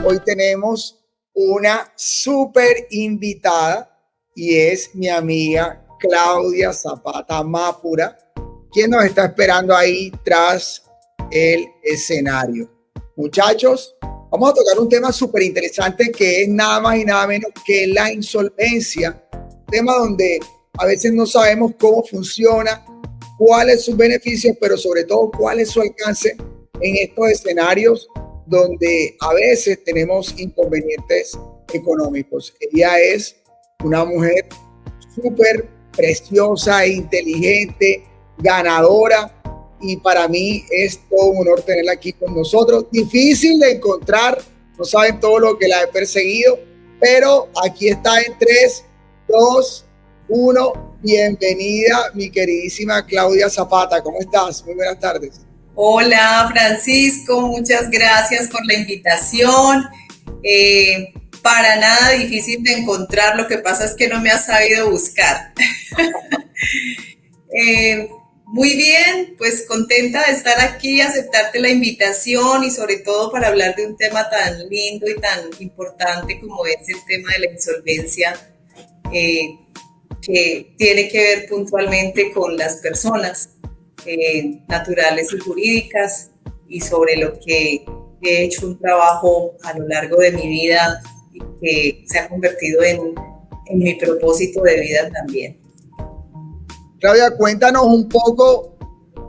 Hoy tenemos una súper invitada y es mi amiga Claudia Zapata Mápura, quien nos está esperando ahí tras el escenario. Muchachos, vamos a tocar un tema súper interesante que es nada más y nada menos que la insolvencia. Un tema donde a veces no sabemos cómo funciona, cuáles son sus beneficios, pero sobre todo cuál es su alcance en estos escenarios donde a veces tenemos inconvenientes económicos. Ella es una mujer súper preciosa, inteligente, ganadora, y para mí es todo un honor tenerla aquí con nosotros. Difícil de encontrar, no saben todo lo que la he perseguido, pero aquí está en 3, 2, 1. Bienvenida, mi queridísima Claudia Zapata. ¿Cómo estás? Muy buenas tardes. Hola, Francisco, muchas gracias por la invitación. Para nada difícil de encontrar, lo que pasa es que no me has sabido buscar. Muy bien, pues contenta de estar aquí, aceptarte la invitación y sobre todo para hablar de un tema tan lindo y tan importante como es el tema de la insolvencia, que tiene que ver puntualmente con las personas naturales y jurídicas, y sobre lo que he hecho un trabajo a lo largo de mi vida y que se ha convertido en mi propósito de vida también. Claudia, cuéntanos un poco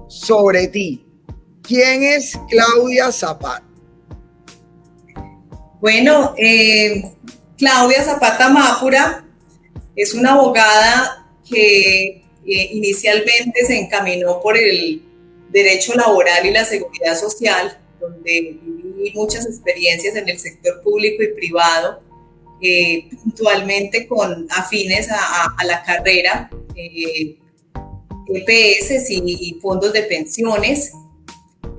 sobre ti. ¿Quién es Claudia Zapata? Bueno, Claudia Zapata Mápura es una abogada que inicialmente se encaminó por el derecho laboral y la seguridad social, donde viví muchas experiencias en el sector público y privado, puntualmente con afines a la carrera, EPS y fondos de pensiones.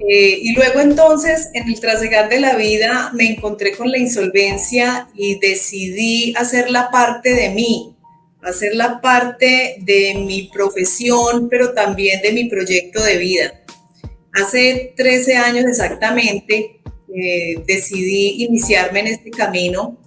Y luego entonces, en el trasegar de la vida, me encontré con la insolvencia y decidí hacerla parte de mí, hacerla parte de mi profesión, pero también de mi proyecto de vida. Hace 13 años exactamente decidí iniciarme en este camino,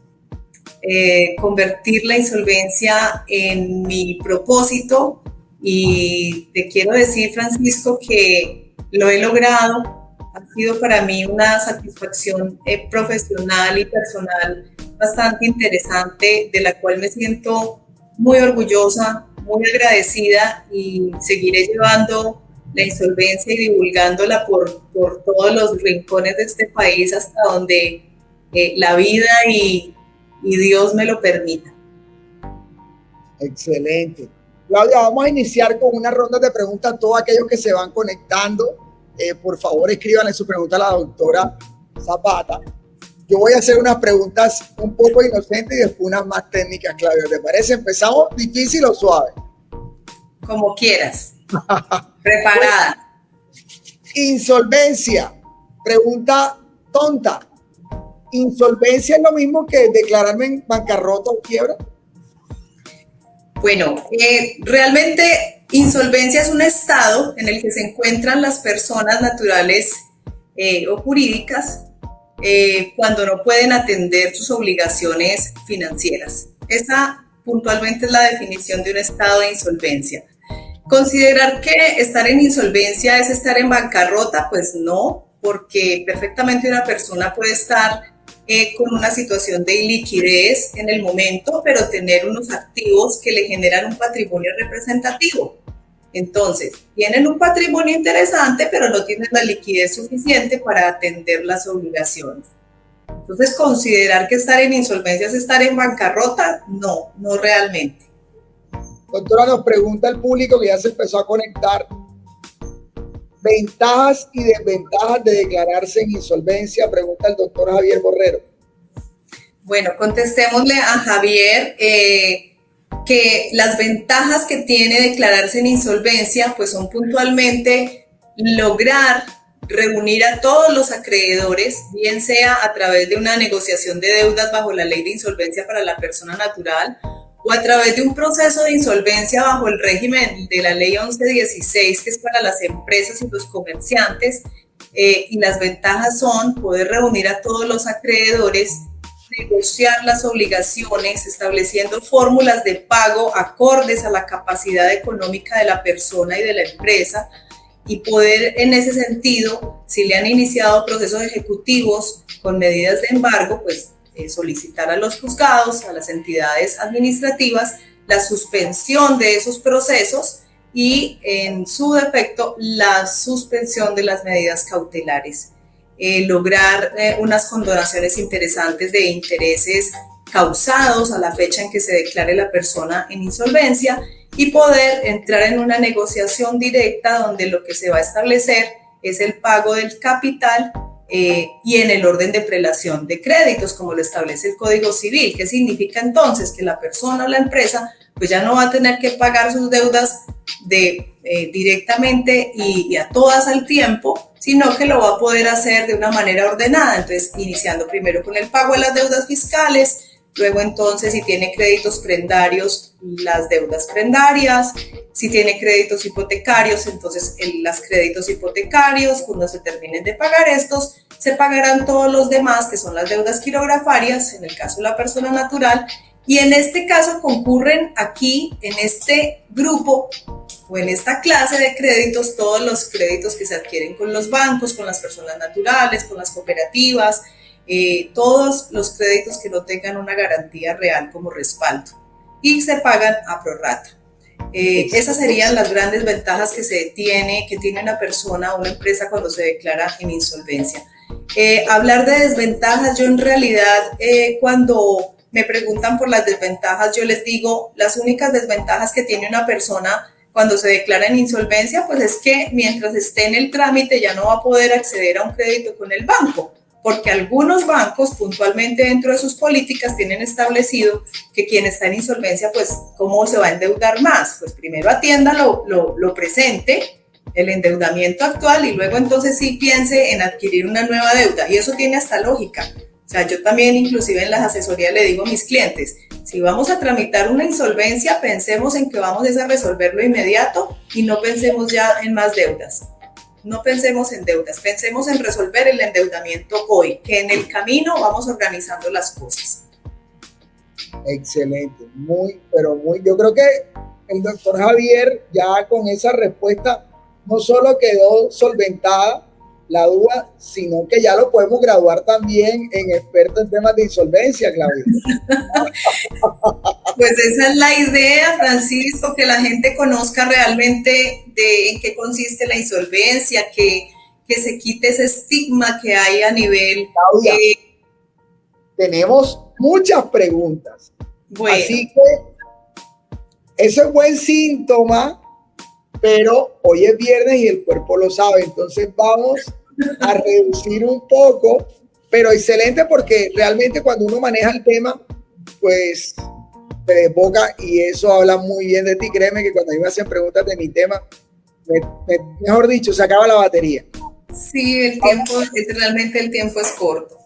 convertir la insolvencia en mi propósito, y te quiero decir, Francisco, que lo he logrado. Ha sido para mí una satisfacción profesional y personal bastante interesante, de la cual me siento muy orgullosa, muy agradecida, y seguiré llevando la insolvencia y divulgándola por todos los rincones de este país hasta donde la vida y Dios me lo permita. Excelente. Claudia, vamos a iniciar con una ronda de preguntas a todos aquellos que se van conectando. Por favor, escríbanle su pregunta a la doctora Zapata. Yo voy a hacer unas preguntas un poco inocentes y después unas más técnicas, Claudia. ¿Te parece? ¿Empezamos difícil o suave? Como quieras. Preparada. Insolvencia. Pregunta tonta. ¿Insolvencia es lo mismo que declararme en bancarrota o quiebra? Bueno, realmente insolvencia es un estado en el que se encuentran las personas naturales o jurídicas cuando no pueden atender sus obligaciones financieras. Esa puntualmente es la definición de un estado de insolvencia. ¿Considerar que estar en insolvencia es estar en bancarrota? Pues no, porque perfectamente una persona puede estar con una situación de iliquidez en el momento, pero tener unos activos que le generan un patrimonio representativo. Entonces, tienen un patrimonio interesante, pero no tienen la liquidez suficiente para atender las obligaciones. Entonces, considerar que estar en insolvencia es estar en bancarrota, no, no realmente. Doctora, nos pregunta el público que ya se empezó a conectar. Ventajas y desventajas de declararse en insolvencia, pregunta el doctor Javier Borrero. Bueno, contestémosle a Javier que las ventajas que tiene declararse en insolvencia pues son puntualmente lograr reunir a todos los acreedores, bien sea a través de una negociación de deudas bajo la ley de insolvencia para la persona natural, o a través de un proceso de insolvencia bajo el régimen de la ley 1116, que es para las empresas y los comerciantes, y las ventajas son poder reunir a todos los acreedores, negociar las obligaciones, estableciendo fórmulas de pago acordes a la capacidad económica de la persona y de la empresa, y poder en ese sentido, si le han iniciado procesos ejecutivos con medidas de embargo, pues solicitar a los juzgados, a las entidades administrativas, la suspensión de esos procesos y en su defecto la suspensión de las medidas cautelares. Lograr unas condonaciones interesantes de intereses causados a la fecha en que se declare la persona en insolvencia y poder entrar en una negociación directa donde lo que se va a establecer es el pago del capital y en el orden de prelación de créditos, como lo establece el Código Civil. ¿Qué significa entonces? Que la persona o la empresa pues ya no va a tener que pagar sus deudas directamente y a todas al tiempo, sino que lo va a poder hacer de una manera ordenada. Entonces, iniciando primero con el pago de las deudas fiscales, luego entonces si tiene créditos prendarios, las deudas prendarias, si tiene créditos hipotecarios, entonces los créditos hipotecarios, cuando se terminen de pagar estos, se pagarán todos los demás, que son las deudas quirografarias, en el caso de la persona natural, y en este caso concurren aquí, en este grupo o en esta clase de créditos, todos los créditos que se adquieren con los bancos, con las personas naturales, con las cooperativas, todos los créditos que no tengan una garantía real como respaldo y se pagan a prorrata. Esas serían las grandes ventajas que tiene una persona o una empresa cuando se declara en insolvencia. Hablar de desventajas, yo en realidad cuando me preguntan por las desventajas, yo les digo, las únicas desventajas que tiene una persona cuando se declara en insolvencia, pues es que mientras esté en el trámite ya no va a poder acceder a un crédito con el banco, porque algunos bancos puntualmente dentro de sus políticas tienen establecido que quien está en insolvencia, pues ¿cómo se va a endeudar más? Pues primero atienda lo presente, el endeudamiento actual, y luego entonces sí piense en adquirir una nueva deuda, y eso tiene hasta lógica. O sea, yo también inclusive en las asesorías le digo a mis clientes, si vamos a tramitar una insolvencia, pensemos en que vamos a resolverlo inmediato y no pensemos ya en más deudas. No pensemos en deudas, pensemos en resolver el endeudamiento hoy, que en el camino vamos organizando las cosas. Excelente, yo creo que el doctor Javier ya con esa respuesta no solo quedó solventada la duda, sino que ya lo podemos graduar también en experto en temas de insolvencia, Claudia. Pues esa es la idea, Francisco, que la gente conozca realmente en qué consiste la insolvencia, que se quite ese estigma que hay a nivel... Claudia, tenemos muchas preguntas. Bueno. Así que eso es buen síntoma, pero hoy es viernes y el cuerpo lo sabe, entonces vamos a reducir un poco, pero excelente porque realmente cuando uno maneja el tema, pues te desboca y eso habla muy bien de ti. Créeme que cuando a mí me hacen preguntas de mi tema, mejor dicho, se acaba la batería. Sí, realmente el tiempo es corto.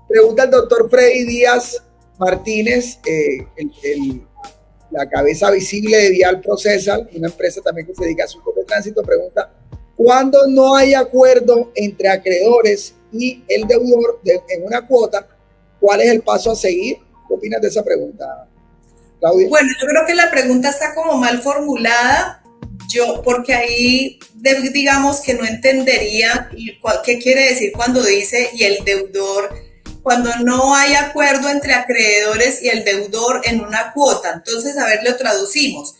Pregunta el doctor Freddy Díaz Martínez, la cabeza visible de Vial Processal, una empresa también que se dedica a asuntos de tránsito, pregunta: cuando no hay acuerdo entre acreedores y el deudor en una cuota, ¿cuál es el paso a seguir? ¿Qué opinas de esa pregunta, Claudia? Bueno, yo creo que la pregunta está como mal formulada, porque ahí digamos que no entendería qué quiere decir cuando dice y el deudor, cuando no hay acuerdo entre acreedores y el deudor en una cuota. Entonces, a ver, lo traducimos.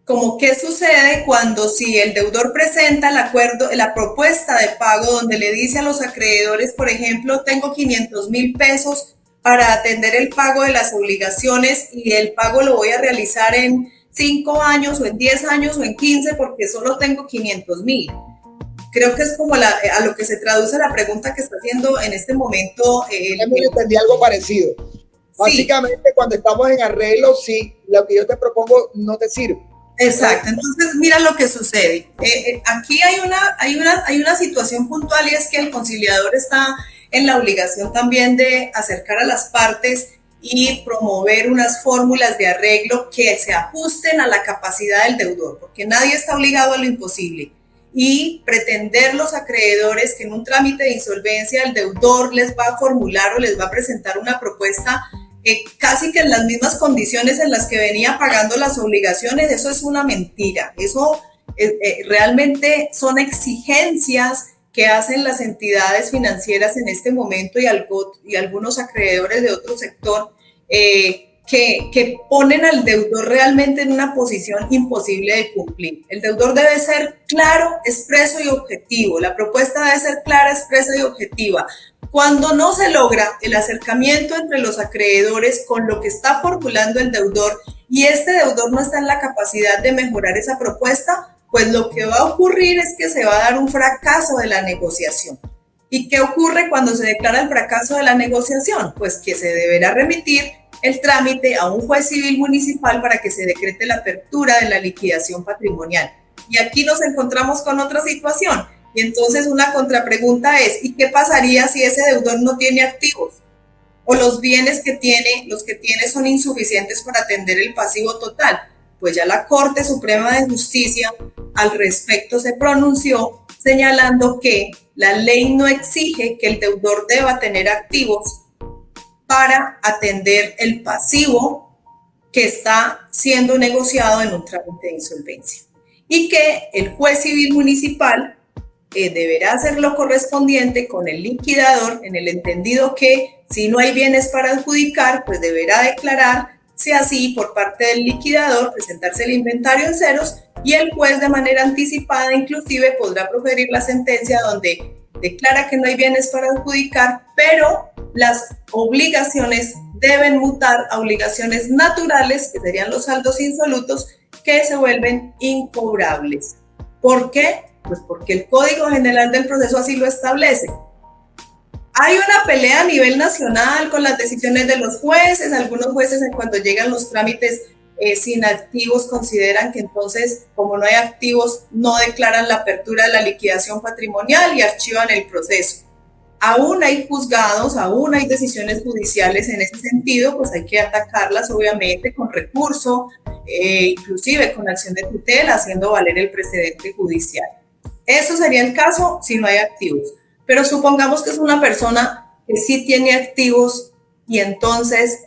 Como qué sucede cuando si el deudor presenta el acuerdo, la propuesta de pago donde le dice a los acreedores, por ejemplo, tengo 500,000 pesos para atender el pago de las obligaciones y el pago lo voy a realizar en 5 años o en 10 años o en 15 porque solo tengo 500,000. Creo que es como a lo que se traduce la pregunta que está haciendo en este momento. Entendí algo parecido. Básicamente, sí, cuando estamos en arreglo, sí, lo que yo te propongo no te sirve. Exacto, entonces mira lo que sucede. Aquí hay una situación puntual y es que el conciliador está en la obligación también de acercar a las partes y promover unas fórmulas de arreglo que se ajusten a la capacidad del deudor, porque nadie está obligado a lo imposible. y pretender los acreedores que en un trámite de insolvencia el deudor les va a formular o les va a presentar una propuesta casi que en las mismas condiciones en las que venía pagando las obligaciones, eso es una mentira. Eso realmente son exigencias que hacen las entidades financieras en este momento y algunos acreedores de otro sector que ponen al deudor realmente en una posición imposible de cumplir. El deudor debe ser claro, expreso y objetivo. La propuesta debe ser clara, expresa y objetiva. Cuando no se logra el acercamiento entre los acreedores con lo que está formulando el deudor y este deudor no está en la capacidad de mejorar esa propuesta, pues lo que va a ocurrir es que se va a dar un fracaso de la negociación. ¿Y qué ocurre cuando se declara el fracaso de la negociación? Pues que se deberá remitir el trámite a un juez civil municipal para que se decrete la apertura de la liquidación patrimonial. Y aquí nos encontramos con otra situación. Y entonces una contrapregunta es, ¿y qué pasaría si ese deudor no tiene activos? O los bienes que tiene son insuficientes para atender el pasivo total. Pues ya la Corte Suprema de Justicia al respecto se pronunció señalando que la ley no exige que el deudor deba tener activos para atender el pasivo que está siendo negociado en un trámite de insolvencia y que el juez civil municipal deberá hacer lo correspondiente con el liquidador en el entendido que si no hay bienes para adjudicar, pues deberá declararse así por parte del liquidador, presentarse el inventario en ceros y el juez de manera anticipada inclusive podrá proferir la sentencia donde declara que no hay bienes para adjudicar, pero las obligaciones deben mutar a obligaciones naturales, que serían los saldos insolutos, que se vuelven incobrables. ¿Por qué? Pues porque el Código General del Proceso así lo establece. Hay una pelea a nivel nacional con las decisiones de los jueces. Algunos jueces cuando llegan los trámites sin activos consideran que entonces, como no hay activos, no declaran la apertura de la liquidación patrimonial y archivan el proceso. Aún hay juzgados, aún hay decisiones judiciales en ese sentido, pues hay que atacarlas obviamente con recurso, inclusive con acción de tutela, haciendo valer el precedente judicial. Eso sería el caso si no hay activos. Pero supongamos que es una persona que sí tiene activos y entonces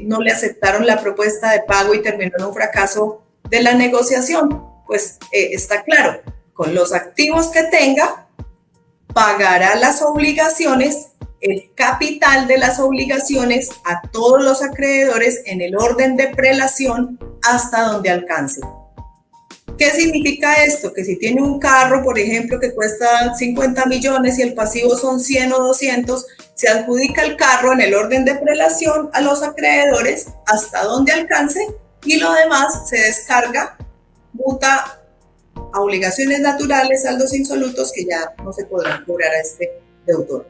no le aceptaron la propuesta de pago y terminó en un fracaso de la negociación. Pues está claro, con los activos que tenga, pagará las obligaciones, el capital de las obligaciones a todos los acreedores en el orden de prelación hasta donde alcance. ¿Qué significa esto? Que si tiene un carro, por ejemplo, que cuesta 50 millones y el pasivo son 100 o 200, se adjudica el carro en el orden de prelación a los acreedores hasta donde alcance y lo demás se descarga, muta a obligaciones naturales, saldos insolutos que ya no se podrán cobrar a este deudor.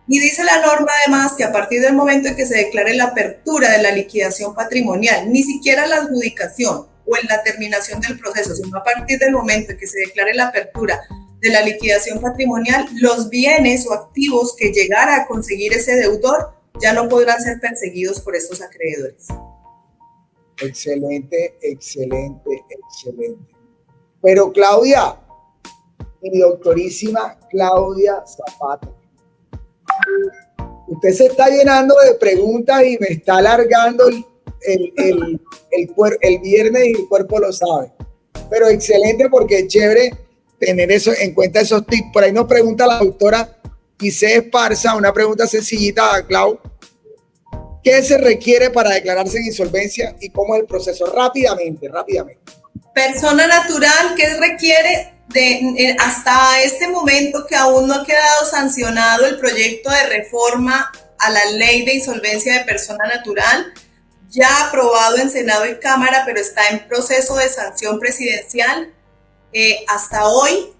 Y dice la norma además que a partir del momento en que se declare la apertura de la liquidación patrimonial, ni siquiera la adjudicación o en la terminación del proceso, sino a partir del momento en que se declare la apertura de la liquidación patrimonial, los bienes o activos que llegara a conseguir ese deudor ya no podrán ser perseguidos por estos acreedores. Excelente, excelente, excelente. Pero Claudia, mi doctorísima Claudia Zapata, usted se está llenando de preguntas y me está alargando el viernes y el cuerpo lo sabe. Pero excelente porque es chévere tener eso en cuenta, esos tips. Por ahí nos pregunta la doctora Giselle Esparza, una pregunta sencillita, Clau. ¿Qué se requiere para declararse en insolvencia y cómo es el proceso? Rápidamente. Persona natural, ¿qué requiere? Hasta este momento que aún no ha quedado sancionado el proyecto de reforma a la ley de insolvencia de persona natural, ya aprobado en Senado y Cámara, pero está en proceso de sanción presidencial. Hasta hoy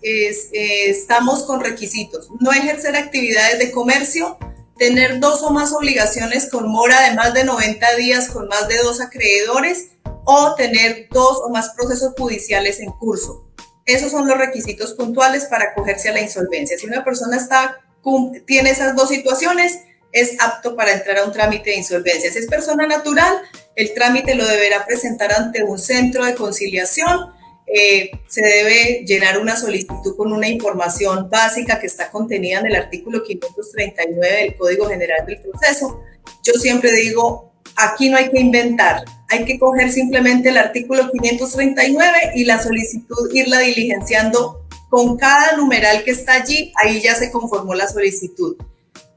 estamos con requisitos: no ejercer actividades de comercio, tener 2 o más obligaciones con mora de más de 90 días con más de 2 acreedores o tener 2 o más procesos judiciales en curso. Esos son los requisitos puntuales para acogerse a la insolvencia. Si una persona tiene esas 2 situaciones, es apto para entrar a un trámite de insolvencia. Si es persona natural, el trámite lo deberá presentar ante un centro de conciliación se debe llenar una solicitud con una información básica que está contenida en el artículo 539 del Código General del Proceso. Yo siempre digo, aquí no hay que inventar, hay que coger simplemente el artículo 539 y la solicitud irla diligenciando con cada numeral que está allí, ahí ya se conformó la solicitud.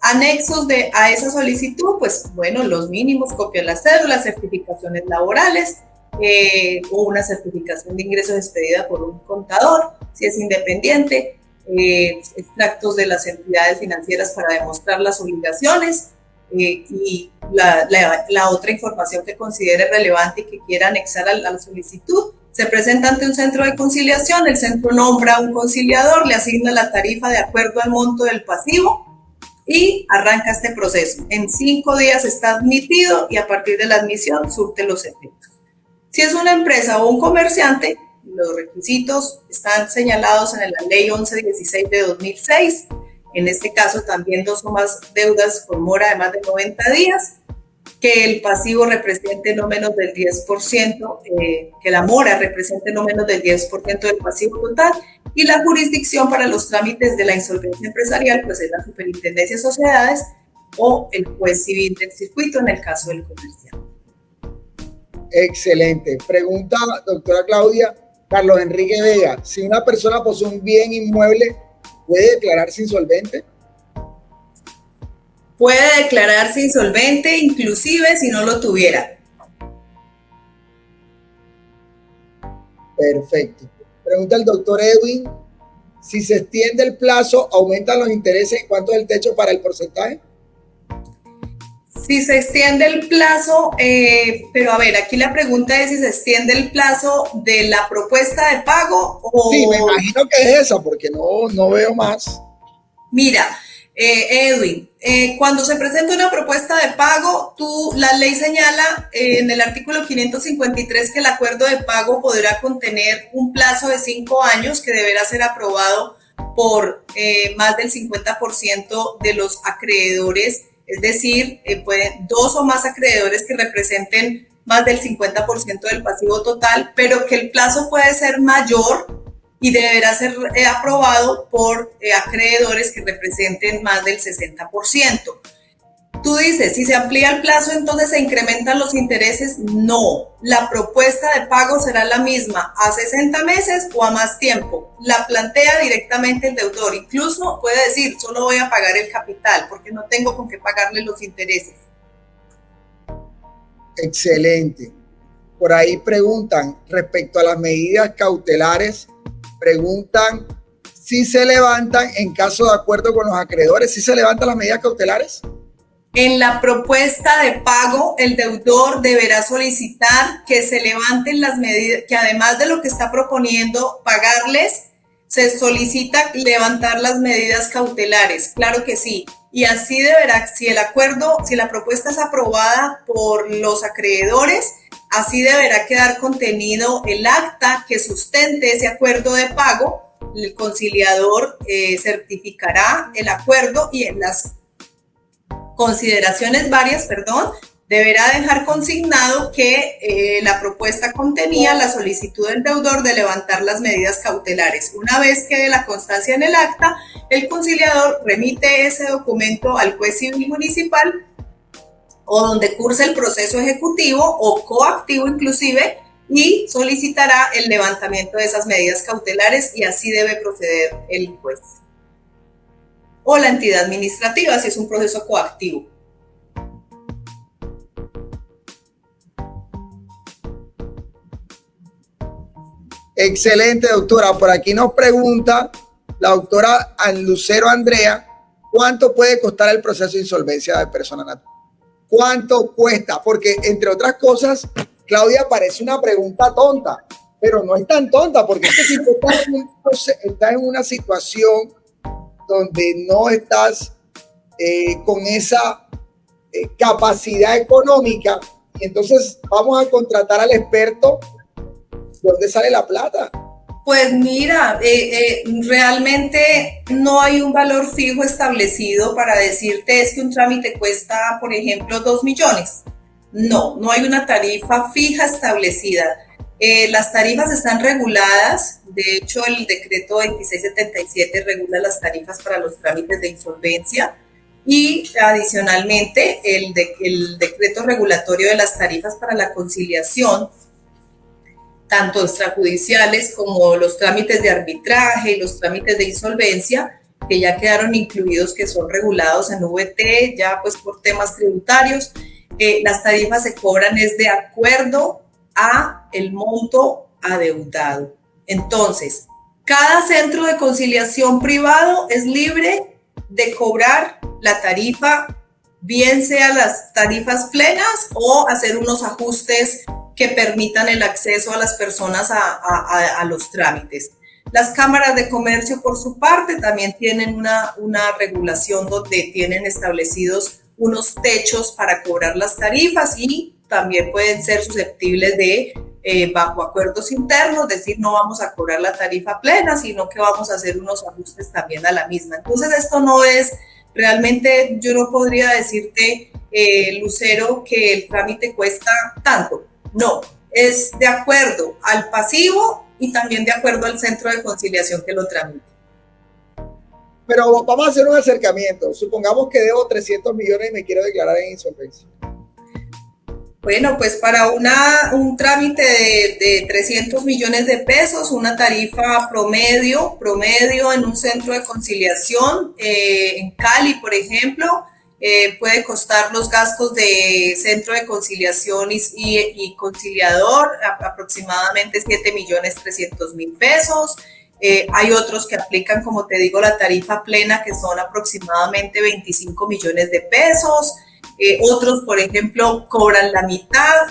Anexos a esa solicitud, pues bueno, los mínimos, copia de las cédulas, certificaciones laborales, o una certificación de ingresos expedida por un contador, si es independiente, extractos de las entidades financieras para demostrar las obligaciones, y la otra información que considere relevante y que quiera anexar a la solicitud. Se presenta ante un centro de conciliación, el centro nombra a un conciliador, le asigna la tarifa de acuerdo al monto del pasivo y arranca este proceso. En 5 días está admitido y a partir de la admisión surte los efectos. Si es una empresa o un comerciante, los requisitos están señalados en la Ley 1116 de 2006. En este caso también 2 o más deudas con mora de más de 90 días, que el pasivo represente no menos del 10%, que la mora represente no menos del 10% del pasivo total, y la jurisdicción para los trámites de la insolvencia empresarial pues es la Superintendencia de Sociedades o el juez civil del circuito en el caso del comerciante. Excelente. Pregunta, doctora Claudia, Carlos Enrique Vega, si una persona posee un bien inmueble, ¿puede declararse insolvente? Puede declararse insolvente, inclusive si no lo tuviera. Perfecto. Pregunta el doctor Edwin, si se extiende el plazo, ¿aumentan los intereses? ¿En cuánto es el techo para el porcentaje? Si se extiende el plazo, pero a ver, aquí la pregunta es si se extiende el plazo de la propuesta de pago o... Sí, me imagino que es esa, porque no veo más. Mira, Edwin, cuando se presenta una propuesta de pago, la ley señala en el artículo 553 que el acuerdo de pago podrá contener un plazo de 5 años que deberá ser aprobado por más del 50% de los acreedores. Es decir, pueden 2 o más acreedores que representen más del 50% del pasivo total, pero que el plazo puede ser mayor y deberá ser aprobado por acreedores que representen más del 60%. Tú dices, si se amplía el plazo, entonces se incrementan los intereses. No, la propuesta de pago será la misma a 60 meses o a más tiempo. La plantea directamente el deudor. Incluso puede decir, solo voy a pagar el capital porque no tengo con qué pagarle los intereses. Excelente. Por ahí preguntan respecto a las medidas cautelares, preguntan si se levantan en caso de acuerdo con los acreedores, si se levantan las medidas cautelares. En la propuesta de pago, el deudor deberá solicitar que se levanten las medidas, que además de lo que está proponiendo pagarles, se solicita levantar las medidas cautelares. Claro que sí. Y así deberá, si la propuesta es aprobada por los acreedores, así deberá quedar contenido el acta que sustente ese acuerdo de pago. El conciliador certificará el acuerdo y en las consideraciones varias, deberá dejar consignado que la propuesta contenía la solicitud del deudor de levantar las medidas cautelares. Una vez quede la constancia en el acta, el conciliador remite ese documento al juez civil municipal o donde curse el proceso ejecutivo o coactivo inclusive, y solicitará el levantamiento de esas medidas cautelares y así debe proceder el juez o la entidad administrativa si es un proceso coactivo. Excelente, doctora. Por aquí nos pregunta la doctora Lucero Andrea, ¿cuánto puede costar el proceso de insolvencia de persona natural? ¿Cuánto cuesta? Porque, entre otras cosas, Claudia, parece una pregunta tonta, pero no es tan tonta, porque es que si tú estás en una situación donde no estás con esa capacidad económica, y entonces vamos a contratar al experto, ¿de dónde sale la plata? Pues mira, realmente no hay un valor fijo establecido para decirte es que un trámite cuesta, por ejemplo, 2 millones. No hay una tarifa fija establecida. Las tarifas están reguladas, de hecho el decreto 2677 regula las tarifas para los trámites de insolvencia y adicionalmente el decreto regulatorio de las tarifas para la conciliación, tanto extrajudiciales como los trámites de arbitraje y los trámites de insolvencia, que ya quedaron incluidos, que son regulados en VT, ya pues por temas tributarios. Las tarifas se cobran es de acuerdo a el monto adeudado. Entonces, cada centro de conciliación privado es libre de cobrar la tarifa, bien sea las tarifas plenas o hacer unos ajustes que permitan el acceso a las personas a los trámites. Las cámaras de comercio, por su parte, también tienen una regulación donde tienen establecidos unos techos para cobrar las tarifas y también pueden ser susceptibles de bajo acuerdos internos, es decir, no vamos a cobrar la tarifa plena, sino que vamos a hacer unos ajustes también a la misma. Entonces, esto no es, realmente yo no podría decirte, Lucero, que el trámite cuesta tanto. No, es de acuerdo al pasivo y también de acuerdo al centro de conciliación que lo tramite. Pero vamos a hacer un acercamiento. Supongamos que debo 300 millones y me quiero declarar en insolvencia. Bueno, pues para un trámite de 300 millones de pesos, una tarifa promedio en un centro de conciliación, en Cali, por ejemplo, puede costar los gastos de centro de conciliación y conciliador aproximadamente 7.300.000 pesos. Hay otros que aplican, como te digo, la tarifa plena, que son aproximadamente 25 millones de pesos. Otros, por ejemplo, cobran la mitad,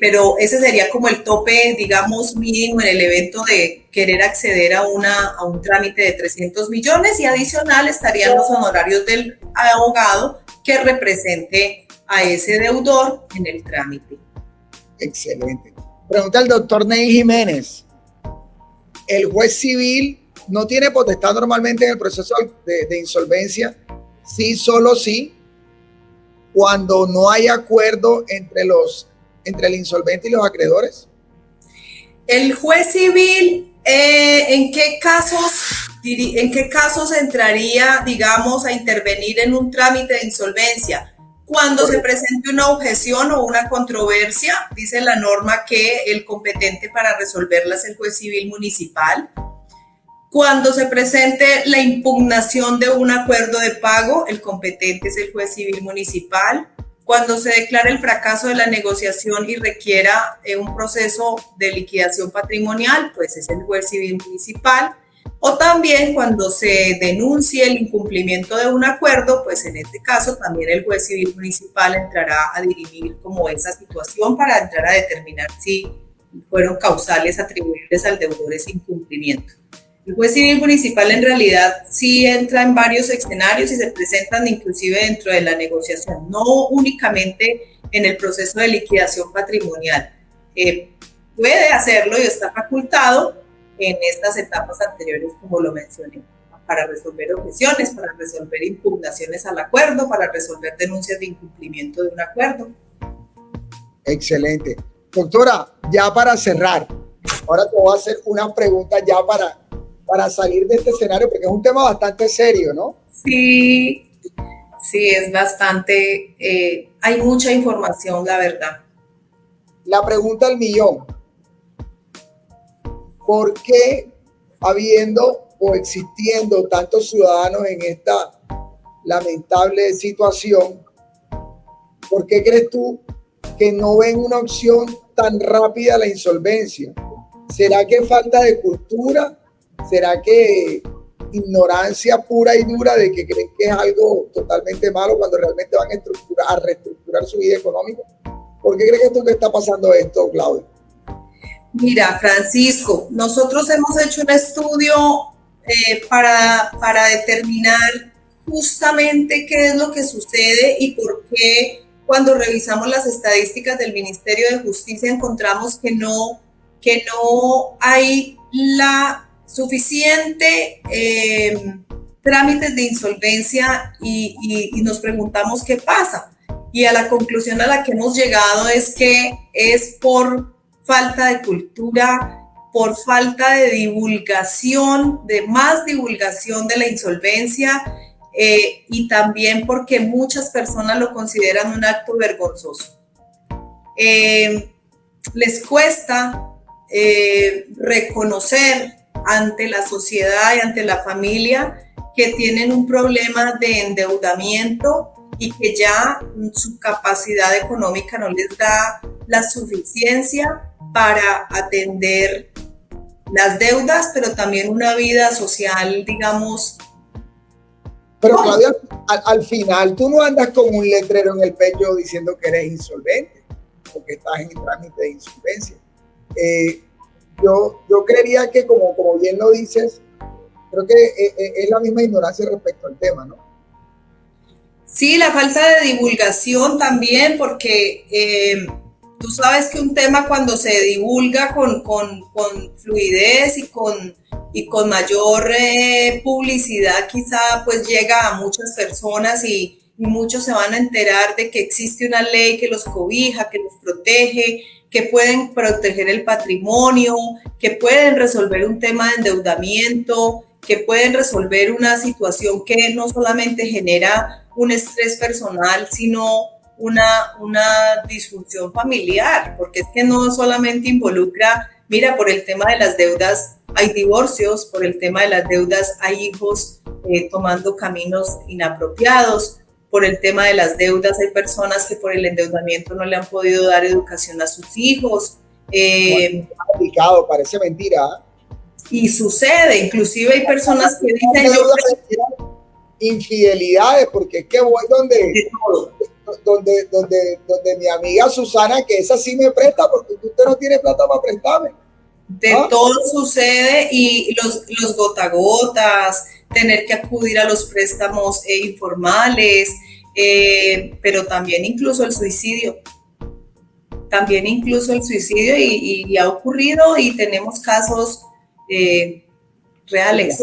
pero ese sería como el tope, digamos, mínimo en el evento de querer acceder a un trámite de 300 millones, y adicional estarían los honorarios del abogado que represente a ese deudor en el trámite. Excelente. Pregunta el doctor Ney Jiménez. El juez civil no tiene potestad normalmente en el proceso de insolvencia, sí, solo sí, cuando no hay acuerdo entre el insolvente y los acreedores. El juez civil, ¿en qué casos entraría, digamos, a intervenir en un trámite de insolvencia? Cuando se presente una objeción o una controversia, dice la norma que el competente para resolverla es el juez civil municipal. Cuando se presente la impugnación de un acuerdo de pago, el competente es el juez civil municipal. Cuando se declare el fracaso de la negociación y requiera un proceso de liquidación patrimonial, pues es el juez civil municipal. O también cuando se denuncie el incumplimiento de un acuerdo, pues en este caso también el juez civil municipal entrará a dirimir como esa situación para entrar a determinar si fueron causales atribuibles al deudor ese incumplimiento. El juez civil municipal en realidad sí entra en varios escenarios y se presentan inclusive dentro de la negociación, no únicamente en el proceso de liquidación patrimonial. Puede hacerlo y está facultado en estas etapas anteriores, como lo mencioné, para resolver objeciones, para resolver impugnaciones al acuerdo, para resolver denuncias de incumplimiento de un acuerdo. Excelente. Doctora, ya para cerrar, ahora te voy a hacer una pregunta ya para salir de este escenario, porque es un tema bastante serio, ¿no? Sí, es bastante, hay mucha información, la verdad. La pregunta al millón. ¿Por qué, habiendo o existiendo tantos ciudadanos en esta lamentable situación, por qué crees tú que no ven una opción tan rápida a la insolvencia? ¿Será que falta de cultura? ¿Será que ignorancia pura y dura de que creen que es algo totalmente malo cuando realmente van a reestructurar su vida económica? ¿Por qué crees que está pasando esto, Claudia? Mira, Francisco, nosotros hemos hecho un estudio para determinar justamente qué es lo que sucede y por qué cuando revisamos las estadísticas del Ministerio de Justicia encontramos que no hay la suficiente trámites de insolvencia y nos preguntamos qué pasa. Y a la conclusión a la que hemos llegado es que es por falta de cultura, por falta de divulgación, de más divulgación de la insolvencia, y también porque muchas personas lo consideran un acto vergonzoso. Les cuesta reconocer ante la sociedad y ante la familia que tienen un problema de endeudamiento y que ya su capacidad económica no les da la suficiencia para atender las deudas, pero también una vida social, digamos. Pero Claudia, al final tú no andas con un letrero en el pecho diciendo que eres insolvente, porque estás en trámite de insolvencia. Yo creería que, como bien lo dices, creo que es la misma ignorancia respecto al tema, ¿no? Sí, la falta de divulgación también, porque tú sabes que un tema cuando se divulga con fluidez y con mayor publicidad, quizá pues llega a muchas personas y muchos se van a enterar de que existe una ley que los cobija, que los protege, que pueden proteger el patrimonio, que pueden resolver un tema de endeudamiento, que pueden resolver una situación que no solamente genera un estrés personal, sino una disfunción familiar, porque es que no solamente involucra, mira, por el tema de las deudas hay divorcios, por el tema de las deudas hay hijos tomando caminos inapropiados, por el tema de las deudas hay personas que por el endeudamiento no le han podido dar educación a sus hijos. Complicado, parece mentira. Y sucede, inclusive hay personas que dicen infidelidades, porque es que voy donde mi amiga Susana, que esa sí me presta, porque usted no tiene plata para prestarme. De todo sucede, y los gota a gotas, tener que acudir a los préstamos informales, pero también incluso el suicidio. También incluso el suicidio y ha ocurrido, y tenemos casos reales,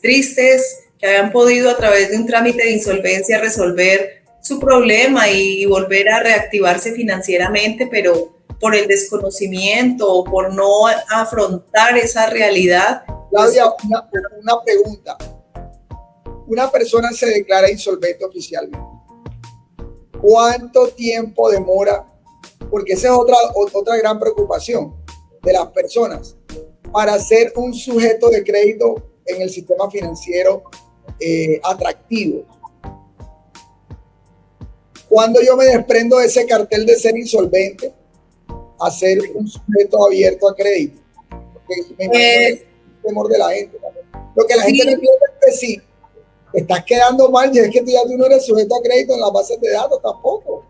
tristes, que habían podido a través de un trámite de insolvencia resolver su problema y volver a reactivarse financieramente, pero por el desconocimiento o por no afrontar esa realidad. Claudia, una pregunta. Una persona se declara insolvente oficialmente. ¿Cuánto tiempo demora? Porque esa es otra gran preocupación de las personas para ser un sujeto de crédito en el sistema financiero atractivo. Cuando yo me desprendo de ese cartel de ser insolvente a ser un sujeto abierto a crédito, porque me imagino que es el temor de la gente también. Lo que la gente no entiende es que sí, te estás quedando mal, y es que tú no eres sujeto a crédito en las bases de datos tampoco.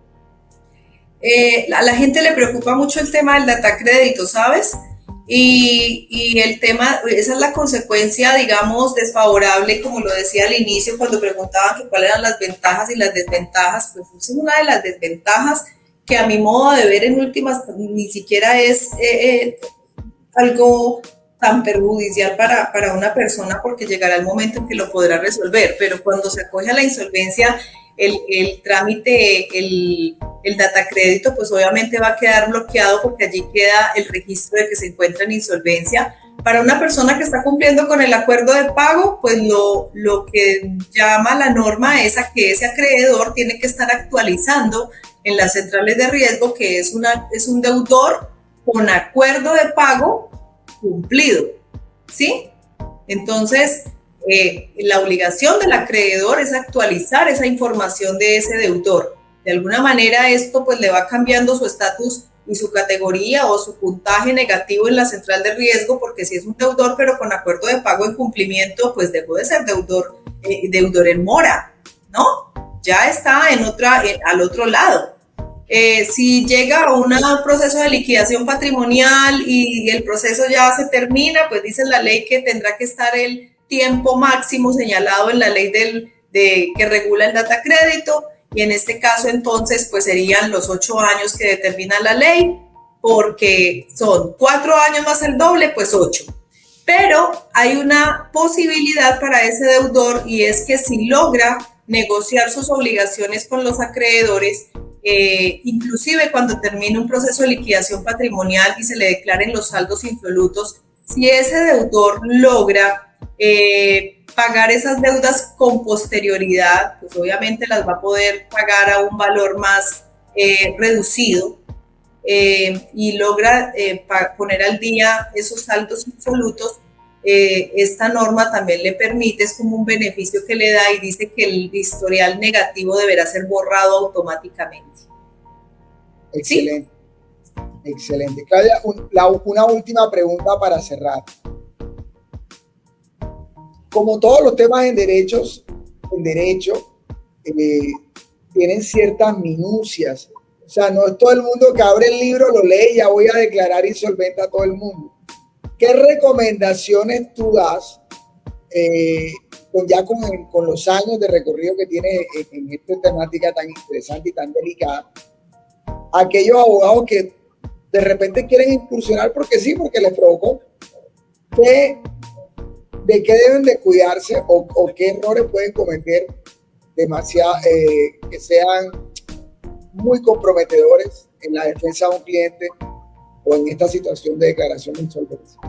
A la gente le preocupa mucho el tema del data crédito, ¿sabes? Y el tema, esa es la consecuencia, digamos, desfavorable, como lo decía al inicio cuando preguntaban que cuáles eran las ventajas y las desventajas. Pues es una de las desventajas que, a mi modo de ver, en últimas ni siquiera es algo tan perjudicial para una persona, porque llegará el momento en que lo podrá resolver, pero cuando se acoge a la insolvencia, el trámite, el data crédito, pues obviamente va a quedar bloqueado, porque allí queda el registro de que se encuentra en insolvencia. Para una persona que está cumpliendo con el acuerdo de pago, pues lo que llama la norma es a que ese acreedor tiene que estar actualizando en las centrales de riesgo que es un deudor con acuerdo de pago cumplido, ¿sí? Entonces, la obligación del acreedor es actualizar esa información de ese deudor. De alguna manera esto pues le va cambiando su estatus y su categoría o su puntaje negativo en la central de riesgo, porque si es un deudor pero con acuerdo de pago en cumplimiento, pues dejó de ser deudor en mora, ¿no? Ya está al otro lado. Si llega a un proceso de liquidación patrimonial y el proceso ya se termina, pues dice la ley que tendrá que estar el tiempo máximo señalado en la ley que regula el data crédito, y en este caso entonces pues serían los 8 años que determina la ley, porque son 4 años más el doble, pues 8. Pero hay una posibilidad para ese deudor, y es que si logra negociar sus obligaciones con los acreedores, inclusive cuando termine un proceso de liquidación patrimonial y se le declaren los saldos insolutos, si ese deudor logra pagar esas deudas con posterioridad, pues obviamente las va a poder pagar a un valor más reducido, y logra poner al día esos saldos insolutos. Esta norma también le permite, es como un beneficio que le da, y dice que el historial negativo deberá ser borrado automáticamente. Excelente. ¿Sí? Excelente. Claudia, una última pregunta para cerrar. Como todos los temas en derecho, tienen ciertas minucias. O sea, no es todo el mundo que abre el libro, lo lee y ya voy a declarar insolvente a todo el mundo. ¿Qué recomendaciones tú das con los años de recorrido que tienes en esta temática tan interesante y tan delicada, a aquellos abogados que de repente quieren incursionar porque sí, porque les provocó? ¿De qué deben de cuidarse o qué errores pueden cometer que sean muy comprometedores en la defensa de un cliente o en esta situación de declaración de insolvencia?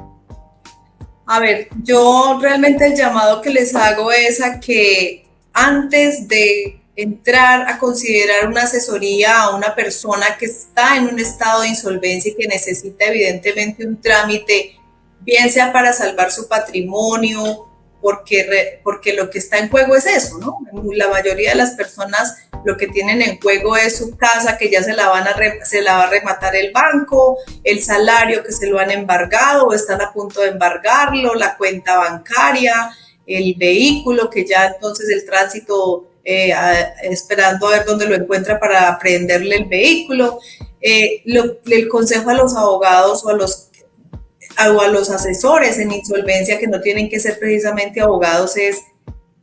A ver, yo realmente el llamado que les hago es a que antes de entrar a considerar una asesoría a una persona que está en un estado de insolvencia y que necesita evidentemente un trámite, bien sea para salvar su patrimonio, porque lo que está en juego es eso, ¿no? La mayoría de las personas lo que tienen en juego es su casa, que ya se la va a rematar el banco, el salario que se lo han embargado o están a punto de embargarlo, la cuenta bancaria, el vehículo, que ya entonces el tránsito esperando a ver dónde lo encuentra para prenderle el vehículo. El consejo a los abogados o a los asesores en insolvencia, que no tienen que ser precisamente abogados, es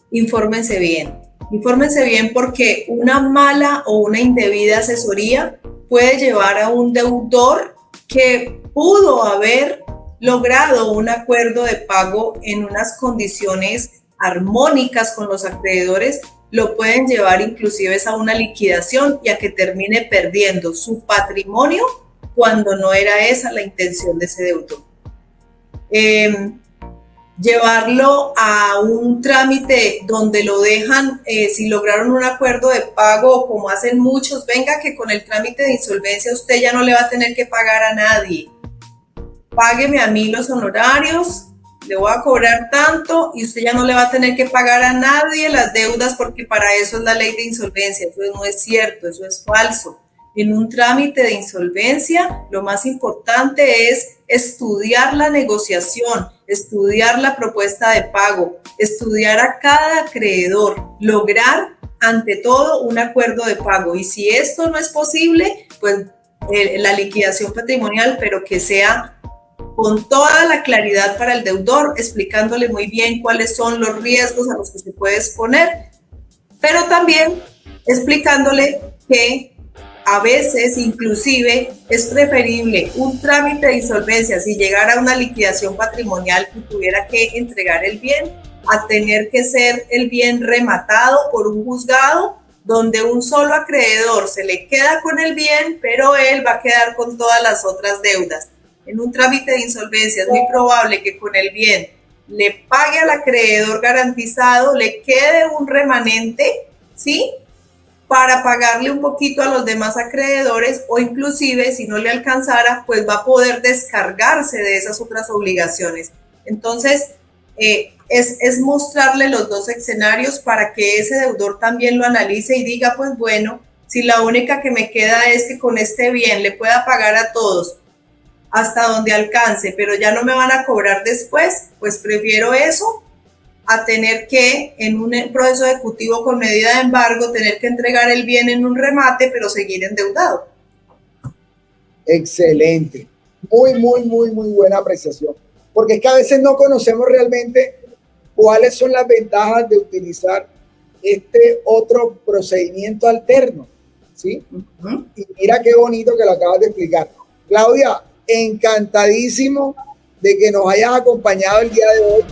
infórmense bien. Infórmense bien, porque una mala o una indebida asesoría puede llevar a un deudor que pudo haber logrado un acuerdo de pago en unas condiciones armónicas con los acreedores, lo pueden llevar inclusive a una liquidación y a que termine perdiendo su patrimonio cuando no era esa la intención de ese deudor. Llevarlo a un trámite donde lo dejan, si lograron un acuerdo de pago, como hacen muchos, venga que con el trámite de insolvencia usted ya no le va a tener que pagar a nadie. Págueme a mí los honorarios, le voy a cobrar tanto y usted ya no le va a tener que pagar a nadie las deudas, porque para eso es la ley de insolvencia. Eso no es cierto, eso es falso. En un trámite de insolvencia, lo más importante es estudiar la negociación, estudiar la propuesta de pago, estudiar a cada acreedor, lograr ante todo un acuerdo de pago. Y si esto no es posible, pues la liquidación patrimonial, pero que sea con toda la claridad para el deudor, explicándole muy bien cuáles son los riesgos a los que se puede exponer, pero también explicándole que a veces inclusive es preferible un trámite de insolvencia si llegara a una liquidación patrimonial y tuviera que entregar el bien, a tener que ser el bien rematado por un juzgado donde un solo acreedor se le queda con el bien, pero él va a quedar con todas las otras deudas. En un trámite de insolvencia es muy probable que con el bien le pague al acreedor garantizado, le quede un remanente, ¿sí?, para pagarle un poquito a los demás acreedores, o inclusive si no le alcanzara, pues va a poder descargarse de esas otras obligaciones. Entonces, es mostrarle los dos escenarios para que ese deudor también lo analice y diga, pues bueno, si la única que me queda es que con este bien le pueda pagar a todos hasta donde alcance, pero ya no me van a cobrar después, pues prefiero eso a tener que, en un proceso ejecutivo con medida de embargo, tener que entregar el bien en un remate, pero seguir endeudado. Excelente. Muy buena apreciación. Porque es que a veces no conocemos realmente cuáles son las ventajas de utilizar este otro procedimiento alterno, ¿sí? Y mira qué bonito que lo acabas de explicar. Claudia, encantadísimo de que nos hayas acompañado el día de hoy,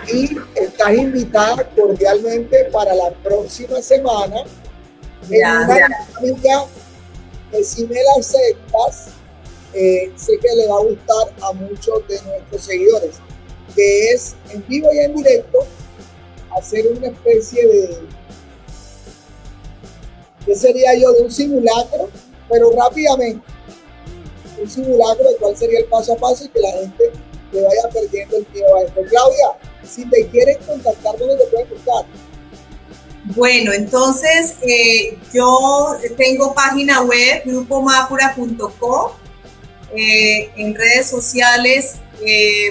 y estás invitada cordialmente para la próxima semana en una dinámica que si me la aceptas, sé que le va a gustar a muchos de nuestros seguidores, que es en vivo y en directo hacer una especie de, ¿qué sería yo? De un simulacro, pero rápidamente. Un simulacro de cuál sería el paso a paso y que la gente le vaya perdiendo el miedo a esto. Claudia, si te quieren contactar, ¿dónde te pueden buscar? Bueno, entonces yo tengo página web, grupomapura.co, en redes sociales,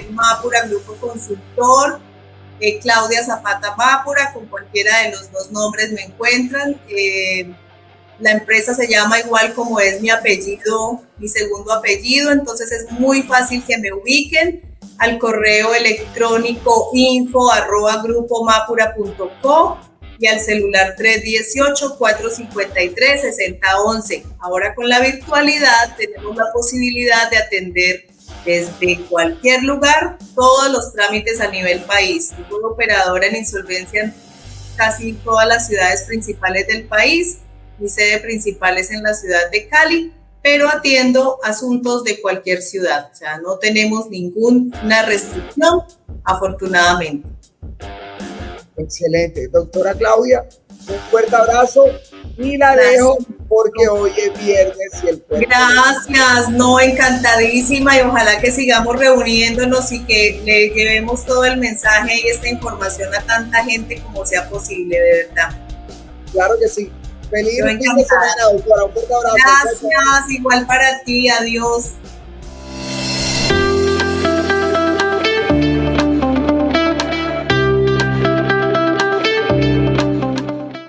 Mapura Grupo Consultor, Claudia Zapata Mapura, con cualquiera de los dos nombres me encuentran. La empresa se llama igual como es mi apellido, mi segundo apellido, entonces es muy fácil que me ubiquen al correo electrónico info@grupomapura.co y al celular 318-453-6011. Ahora con la virtualidad tenemos la posibilidad de atender desde cualquier lugar todos los trámites a nivel país. Soy operadora en insolvencia en casi todas las ciudades principales del país. Mi sede principal es en la ciudad de Cali, pero atiendo asuntos de cualquier ciudad. O sea, no tenemos ninguna restricción, afortunadamente. Excelente. Doctora Claudia, un fuerte abrazo y la dejo porque hoy es viernes y el cuerpo. Gracias, no, encantadísima y ojalá que sigamos reuniéndonos y que le llevemos todo el mensaje y esta información a tanta gente como sea posible, de verdad. Claro que sí. Feliz fin de semana, doctora. Un fuerte abrazo. Gracias, igual para ti, adiós.